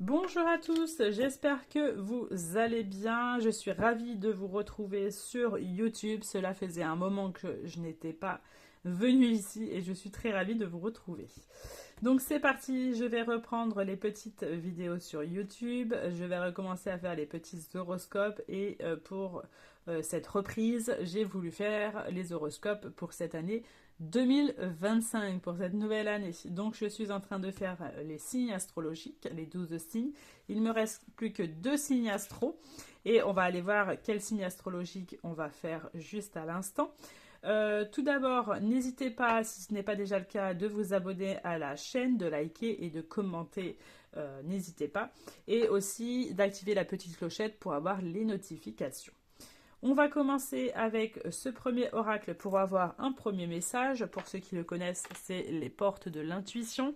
Bonjour à tous, j'espère que vous allez bien. Je suis ravie de vous retrouver sur YouTube. Cela faisait un moment que je n'étais pas venue ici et je suis très ravie de vous retrouver. Donc c'est parti, je vais reprendre les petites vidéos sur YouTube. Je vais recommencer à faire les petits horoscopes et pour cette reprise, j'ai voulu faire les horoscopes pour cette année 2025, pour cette nouvelle année. Donc je suis en train de faire les signes astrologiques, les 12 signes. Il me reste plus que 2 signes astro et on va aller voir quel signe astrologique on va faire juste à l'instant. Tout d'abord, n'hésitez pas, si ce n'est pas déjà le cas, de vous abonner à la chaîne, de liker et de commenter. N'hésitez pas. Et aussi d'activer la petite clochette pour avoir les notifications. On va commencer avec ce premier oracle pour avoir un premier message. Pour ceux qui le connaissent, c'est les portes de l'intuition.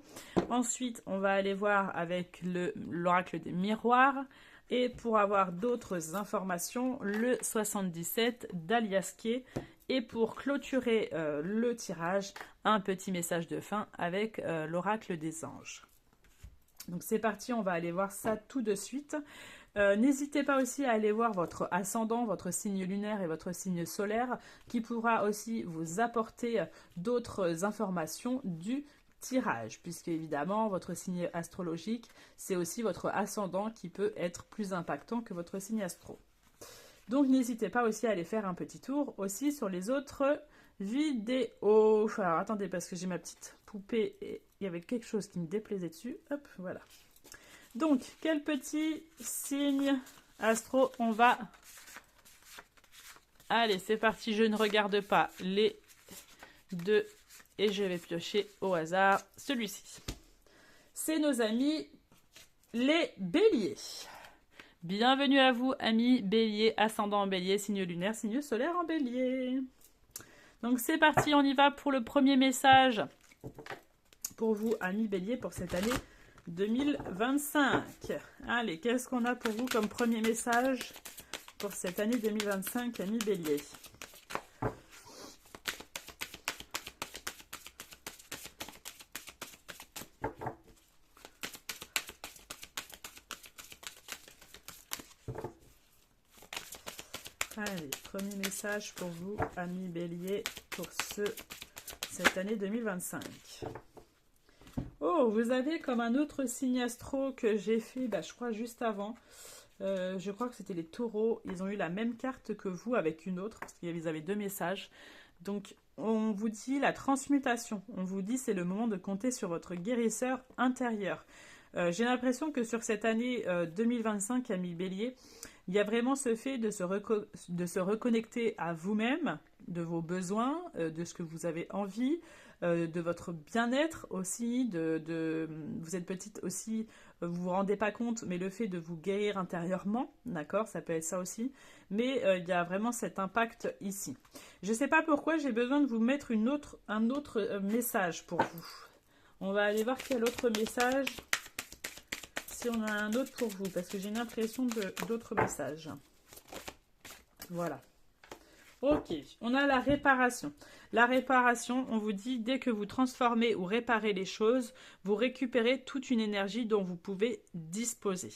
Ensuite, on va aller voir avec l'oracle des miroirs. Et pour avoir d'autres informations, le 77 d'Aliaské. Et pour clôturer le tirage, un petit message de fin avec l'oracle des anges. Donc c'est parti, on va aller voir ça tout de suite. N'hésitez pas aussi à aller voir votre ascendant, votre signe lunaire et votre signe solaire qui pourra aussi vous apporter d'autres informations du tirage, puisque évidemment votre signe astrologique, c'est aussi votre ascendant qui peut être plus impactant que votre signe astro. Donc n'hésitez pas aussi à aller faire un petit tour aussi sur les autres vidéos. Alors attendez, parce que j'ai ma petite poupée et il y avait quelque chose qui me déplaisait dessus. Hop, voilà. Donc, quel petit signe astro on va... Allez, c'est parti, je ne regarde pas les deux et je vais piocher au hasard celui-ci. C'est nos amis les béliers. Bienvenue à vous, amis béliers, ascendant en bélier, signe lunaire, signe solaire en bélier. Donc c'est parti, on y va pour le premier message pour vous, amis béliers, pour cette année 2025. Allez, qu'est-ce qu'on a pour vous comme premier message pour cette année 2025, amis béliers? Allez, premier message pour vous, amis béliers, pour cette année 2025. Oh, vous avez comme un autre signe astro que j'ai fait, je crois, juste avant. Je crois que c'était les taureaux. Ils ont eu la même carte que vous avec une autre, parce qu'ils avaient deux messages. Donc, on vous dit la transmutation. On vous dit c'est le moment de compter sur votre guérisseur intérieur. J'ai l'impression que sur cette année 2025, amis bélier, il y a vraiment ce fait de se reconnecter à vous-même, de vos besoins, de ce que vous avez envie, de votre bien-être aussi, vous êtes petite aussi, vous vous rendez pas compte, mais le fait de vous guérir intérieurement, d'accord, ça peut être ça aussi, mais il y a vraiment cet impact ici. Je sais pas pourquoi j'ai besoin de vous mettre un autre message pour vous. On va aller voir quel autre message, si on a un autre pour vous, parce que j'ai une impression d'autres messages. Voilà. Ok, on a la réparation. La réparation, on vous dit, dès que vous transformez ou réparez les choses, vous récupérez toute une énergie dont vous pouvez disposer.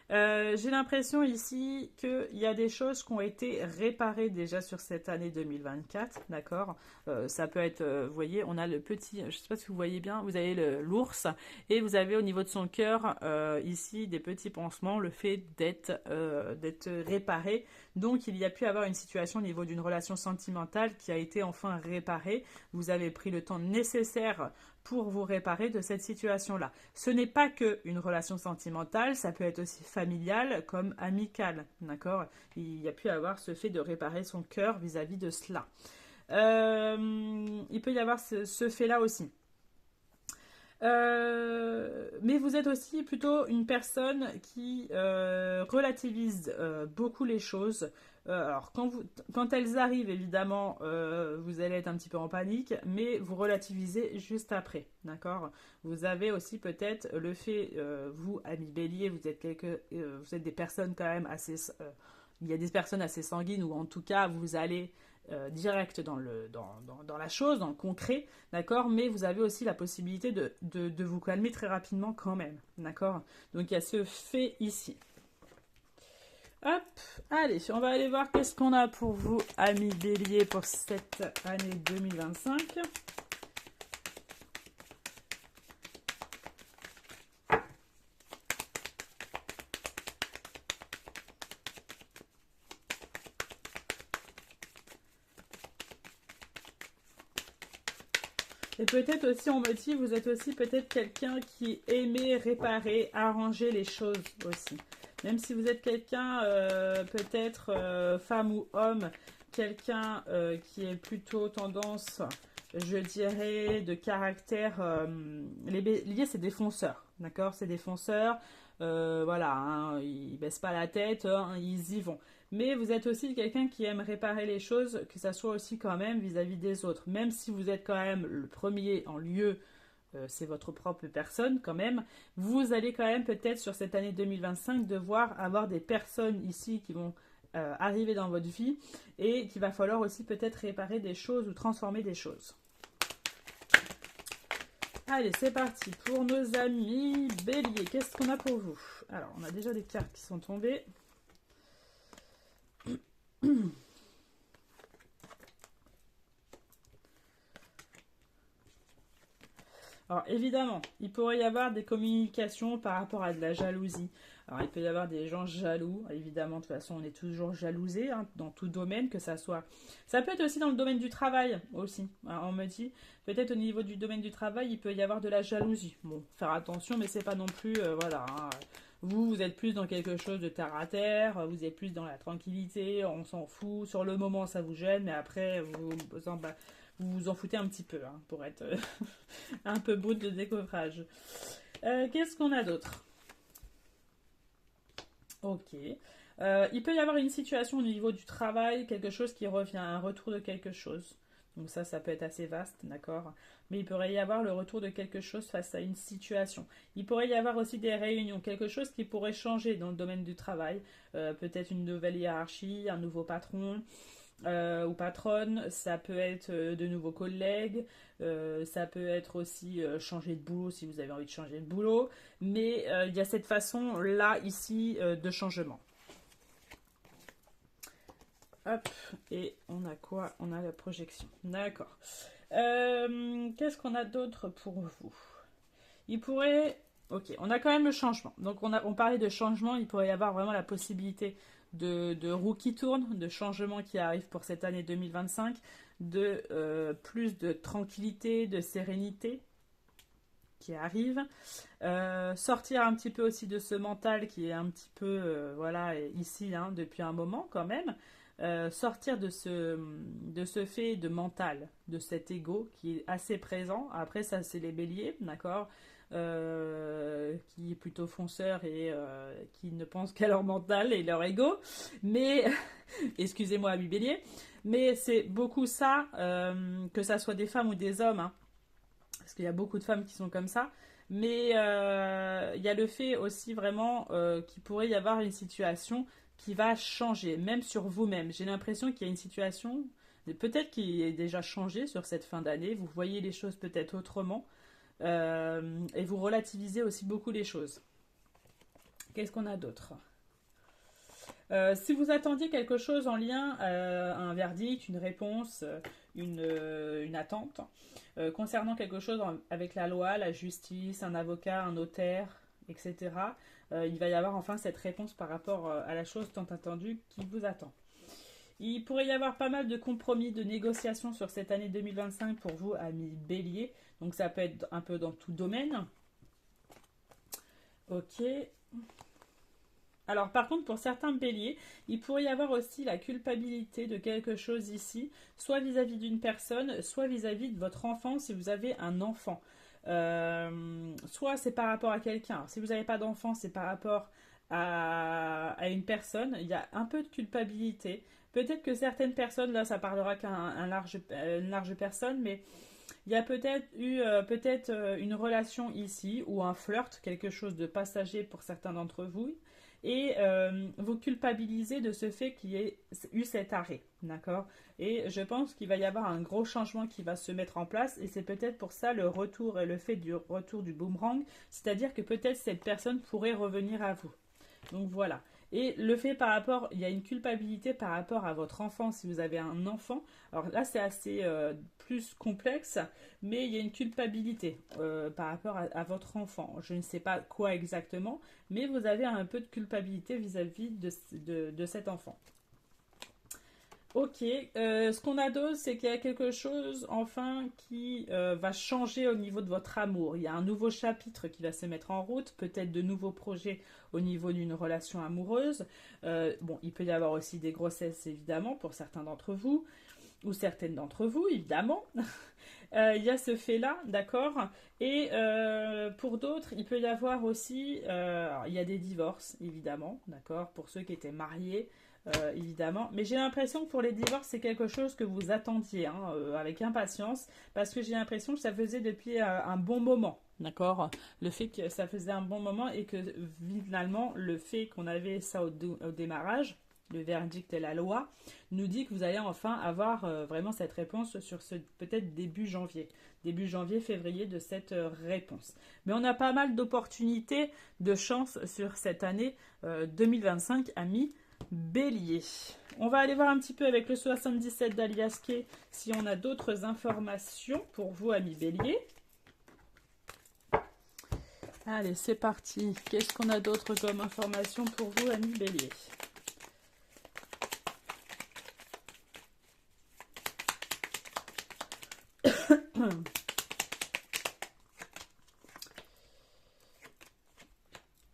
J'ai l'impression ici qu'il y a des choses qui ont été réparées déjà sur cette année 2024, d'accord. Ça peut être, vous voyez, on a le petit, je ne sais pas si vous voyez bien, vous avez l'ours et vous avez au niveau de son cœur ici des petits pansements, le fait d'être réparé. Donc il y a pu avoir une situation au niveau d'une relation sentimentale qui a été enfin réparée. Vous avez pris le temps nécessaire pour vous réparer de cette situation-là. Ce n'est pas que une relation sentimentale, ça peut être aussi familiale comme amicale, d'accord. Il y a pu avoir ce fait de réparer son cœur vis-à-vis de cela. Il peut y avoir ce fait-là aussi. Mais vous êtes aussi plutôt une personne qui relativise beaucoup les choses. Alors quand elles arrivent, évidemment, vous allez être un petit peu en panique, mais vous relativisez juste après, d'accord. Vous avez aussi peut-être le fait, vous, amis bélier, vous êtes des personnes quand même assez... il y a des personnes assez sanguines, ou en tout cas, vous allez direct dans la chose, dans le concret, d'accord, mais vous avez aussi la possibilité de vous calmer très rapidement quand même, d'accord. Donc il y a ce fait ici. Hop, allez, on va aller voir qu'est-ce qu'on a pour vous, amis bélier, pour cette année 2025. Et peut-être aussi, on me dit, vous êtes aussi peut-être quelqu'un qui aimait réparer, arranger les choses aussi. Même si vous êtes quelqu'un, peut-être femme ou homme, quelqu'un qui est plutôt tendance, je dirais, de caractère... les béliers, c'est des fonceurs, d'accord? C'est des fonceurs, voilà, hein, ils baissent pas la tête, hein, ils y vont. Mais vous êtes aussi quelqu'un qui aime réparer les choses, que ça soit aussi quand même vis-à-vis des autres. Même si vous êtes quand même le premier en lieu, c'est votre propre personne quand même, vous allez quand même peut-être sur cette année 2025 devoir avoir des personnes ici qui vont arriver dans votre vie et qu'il va falloir aussi peut-être réparer des choses ou transformer des choses. Allez, c'est parti pour nos amis béliers. Qu'est-ce qu'on a pour vous? Alors, on a déjà des cartes qui sont tombées. Alors évidemment, il pourrait y avoir des communications par rapport à de la jalousie. Alors il peut y avoir des gens jaloux, évidemment, de toute façon on est toujours jalousé hein, dans tout domaine, que ça soit... Ça peut être aussi dans le domaine du travail aussi. Alors, on me dit, peut-être au niveau du domaine du travail, il peut y avoir de la jalousie. Bon, faire attention, mais c'est pas non plus... voilà, hein. Vous êtes plus dans quelque chose de terre à terre, vous êtes plus dans la tranquillité, on s'en fout. Sur le moment, ça vous gêne, mais après, vous en foutez un petit peu, hein, pour être un peu brut de décoffrage. Qu'est-ce qu'on a d'autre? Ok. Il peut y avoir une situation au niveau du travail, quelque chose qui revient, un retour de quelque chose. Donc ça peut être assez vaste, d'accord? Mais il pourrait y avoir le retour de quelque chose face à une situation. Il pourrait y avoir aussi des réunions, quelque chose qui pourrait changer dans le domaine du travail. Peut-être une nouvelle hiérarchie, un nouveau patron, ou patronne, ça peut être de nouveaux collègues, ça peut être aussi changer de boulot si vous avez envie de changer de boulot, mais il y a cette façon là, ici, de changement. Hop, et on a quoi? On a la projection, d'accord. Qu'est-ce qu'on a d'autre pour vous? Il pourrait... Ok, on a quand même le changement. Donc on parlait de changement, il pourrait y avoir vraiment la possibilité de roues qui tournent, de changements qui arrivent pour cette année 2025, de plus de tranquillité, de sérénité qui arrive. Sortir un petit peu aussi de ce mental qui est un petit peu, voilà, ici, hein, depuis un moment quand même. Sortir de ce fait de mental, de cet ego qui est assez présent. Après, ça, c'est les béliers, d'accord, qui est plutôt fonceur et qui ne pense qu'à leur mental et leur ego. Mais, excusez-moi, amis béliers, mais c'est beaucoup ça, que ça soit des femmes ou des hommes, hein, parce qu'il y a beaucoup de femmes qui sont comme ça. Mais il y a le fait aussi vraiment qu'il pourrait y avoir une situation qui va changer, même sur vous-même. J'ai l'impression qu'il y a une situation, peut-être qui est déjà changée sur cette fin d'année. Vous voyez les choses peut-être autrement et vous relativisez aussi beaucoup les choses. Qu'est-ce qu'on a d'autre? Si vous attendiez quelque chose en lien un verdict, une réponse, une attente, concernant quelque chose avec la loi, la justice, un avocat, un notaire, etc., il va y avoir enfin cette réponse par rapport à la chose tant attendue qui vous attend. Il pourrait y avoir pas mal de compromis, de négociations sur cette année 2025 pour vous, amis béliers. Donc ça peut être un peu dans tout domaine. Ok. Alors par contre, pour certains béliers, il pourrait y avoir aussi la culpabilité de quelque chose ici, soit vis-à-vis d'une personne, soit vis-à-vis de votre enfant si vous avez un enfant. Soit c'est par rapport à quelqu'un. Si vous n'avez pas d'enfant, c'est par rapport à une personne. Il y a un peu de culpabilité. Peut-être que certaines personnes, là ça parlera qu'à une large personne, mais Il y a peut-être eu une relation ici ou un flirt, quelque chose de passager pour certains d'entre vous. Et vous culpabilisez de ce fait qu'il y ait eu cet arrêt, d'accord? Et je pense qu'il va y avoir un gros changement qui va se mettre en place et c'est peut-être pour ça le retour et le fait du retour du boomerang, c'est-à-dire que peut-être cette personne pourrait revenir à vous. Donc voilà. Et le fait par rapport, il y a une culpabilité par rapport à votre enfant, si vous avez un enfant. Alors là, c'est assez plus complexe, mais il y a une culpabilité par rapport à votre enfant. Je ne sais pas quoi exactement, mais vous avez un peu de culpabilité vis-à-vis de cet enfant. Ok, ce qu'on a d'autre, c'est qu'il y a quelque chose enfin qui va changer au niveau de votre amour. Il y a un nouveau chapitre qui va se mettre en route, peut-être de nouveaux projets au niveau d'une relation amoureuse. Bon, il peut y avoir aussi des grossesses évidemment pour certains d'entre vous, ou certaines d'entre vous évidemment. Il y a ce fait-là, d'accord. Et pour d'autres, il peut y avoir aussi, alors, il y a des divorces évidemment, d'accord, pour ceux qui étaient mariés. Évidemment. Mais j'ai l'impression que pour les divorces, c'est quelque chose que vous attendiez hein, avec impatience, parce que j'ai l'impression que ça faisait depuis un bon moment. D'accord. Le fait que ça faisait un bon moment et que finalement, le fait qu'on avait ça au démarrage, le verdict et la loi, nous dit que vous allez enfin avoir vraiment cette réponse sur ce peut-être début janvier, février de cette réponse. Mais on a pas mal d'opportunités, de chances sur cette année 2025, amis. Bélier. On va aller voir un petit peu avec le 77 d'Alias Kay si on a d'autres informations pour vous, amis Bélier. Allez, c'est parti. Qu'est-ce qu'on a d'autre comme information pour vous, amis Bélier?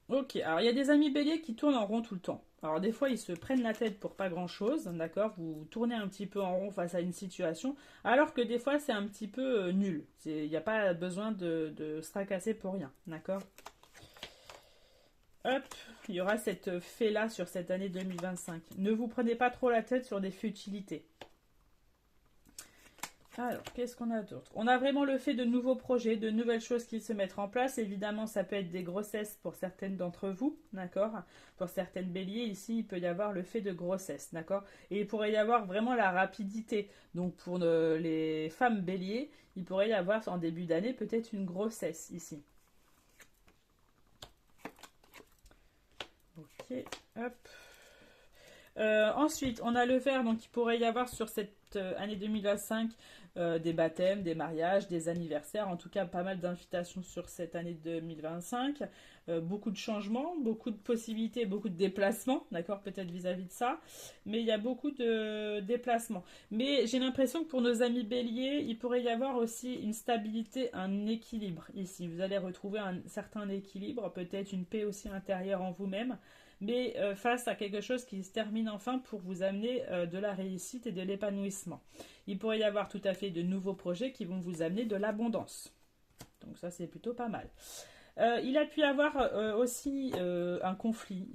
Ok, alors il y a des amis béliers qui tournent en rond tout le temps. Alors des fois ils se prennent la tête pour pas grand chose, d'accord? Vous tournez un petit peu en rond face à une situation, alors que des fois c'est un petit peu nul. Il n'y a pas besoin de se tracasser pour rien, d'accord? Hop, il y aura cette fait-là sur cette année 2025. Ne vous prenez pas trop la tête sur des futilités. Alors, qu'est-ce qu'on a d'autre? On a vraiment le fait de nouveaux projets, de nouvelles choses qui se mettent en place. Évidemment, ça peut être des grossesses pour certaines d'entre vous, d'accord? Pour certaines béliers, ici, il peut y avoir le fait de grossesse, d'accord? Et il pourrait y avoir vraiment la rapidité. Donc, pour les femmes béliers, il pourrait y avoir en début d'année peut-être une grossesse ici. Ok, hop. Ensuite, on a le vert, donc il pourrait y avoir sur cette année 2025 des baptêmes, des mariages, des anniversaires, en tout cas pas mal d'invitations sur cette année 2025. Beaucoup de changements, beaucoup de possibilités, beaucoup de déplacements, d'accord, peut-être vis-à-vis de ça, mais il y a beaucoup de déplacements. Mais j'ai l'impression que pour nos amis béliers, il pourrait y avoir aussi une stabilité, un équilibre ici. Vous allez retrouver un certain équilibre, peut-être une paix aussi intérieure en vous-même, mais face à quelque chose qui se termine enfin pour vous amener de la réussite et de l'épanouissement. Il pourrait y avoir tout à fait de nouveaux projets qui vont vous amener de l'abondance. Donc ça, c'est plutôt pas mal. Il a pu y avoir aussi un conflit,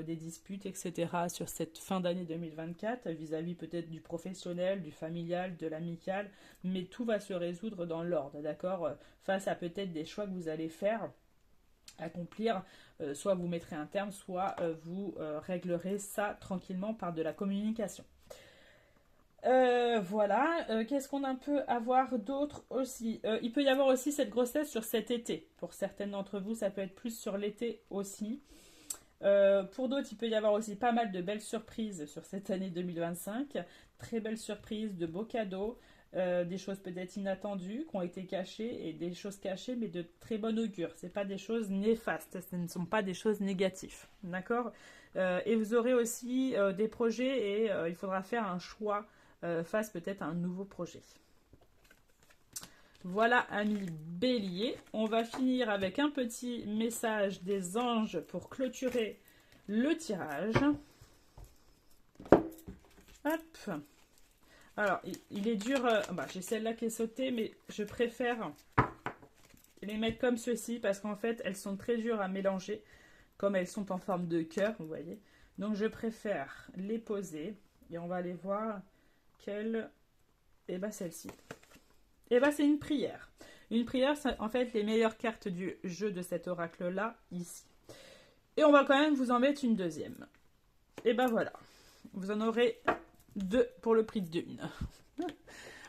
des disputes, etc. sur cette fin d'année 2024, vis-à-vis peut-être du professionnel, du familial, de l'amical, mais tout va se résoudre dans l'ordre, d'accord? Face à peut-être des choix que vous allez faire, accomplir, soit vous mettrez un terme, soit vous réglerez ça tranquillement par de la communication. Voilà, qu'est-ce qu'on peut avoir d'autre aussi? Il peut y avoir aussi cette grossesse sur cet été. Pour certaines d'entre vous, ça peut être plus sur l'été aussi. Pour d'autres, il peut y avoir aussi pas mal de belles surprises sur cette année 2025. Très belles surprises, de beaux cadeaux, des choses peut-être inattendues qui ont été cachées et des choses cachées mais de très bon augure. C'est pas des choses néfastes, ce ne sont pas des choses négatives, d'accord? Et vous aurez aussi des projets et il faudra faire un choix face peut-être à un nouveau projet. Voilà, amis bélier. On va finir avec un petit message des anges pour clôturer le tirage. Hop. Alors, il est dur. J'ai celle-là qui est sautée, mais je préfère les mettre comme ceci parce qu'en fait, elles sont très dures à mélanger, comme elles sont en forme de cœur, vous voyez. Donc, je préfère les poser et on va aller voir quelle. Eh bien, celle-ci. Et bien, c'est une prière. Une prière, c'est en fait les meilleures cartes du jeu de cet oracle-là, ici. Et on va quand même vous en mettre une deuxième. Et ben voilà. Vous en aurez deux pour le prix d'une.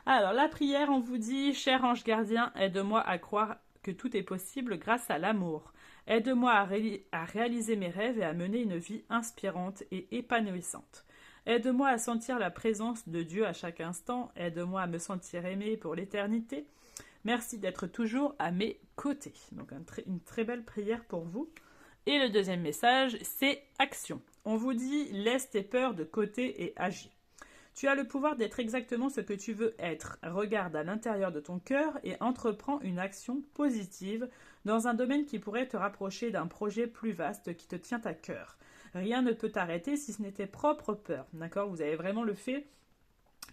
Alors, la prière, on vous dit, cher ange gardien, aide-moi à croire que tout est possible grâce à l'amour. Aide-moi à réaliser mes rêves et à mener une vie inspirante et épanouissante. Aide-moi à sentir la présence de Dieu à chaque instant. Aide-moi à me sentir aimé pour l'éternité. Merci d'être toujours à mes côtés. Donc, une très belle prière pour vous. Et le deuxième message, c'est action. On vous dit, laisse tes peurs de côté et agis. Tu as le pouvoir d'être exactement ce que tu veux être. Regarde à l'intérieur de ton cœur et entreprends une action positive dans un domaine qui pourrait te rapprocher d'un projet plus vaste qui te tient à cœur. Rien ne peut t'arrêter si ce n'est tes propres peurs. D'accord ? Vous avez vraiment le fait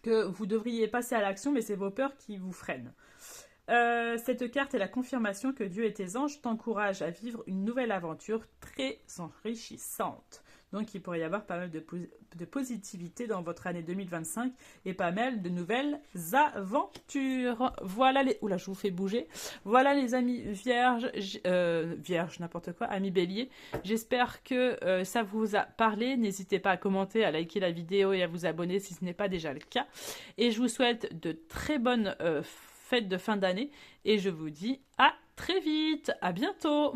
que vous devriez passer à l'action, mais c'est vos peurs qui vous freinent. Cette carte est la confirmation que Dieu et tes anges t'encouragent à vivre une nouvelle aventure très enrichissante. Donc il pourrait y avoir pas mal de positivité dans votre année 2025 et pas mal de nouvelles aventures. Voilà les... Oula, je vous fais bouger. Voilà les amis vierges, n'importe quoi, amis béliers. J'espère que ça vous a parlé. N'hésitez pas à commenter, à liker la vidéo et à vous abonner si ce n'est pas déjà le cas. Et je vous souhaite de très bonnes fêtes de fin d'année et je vous dis à très vite. À bientôt.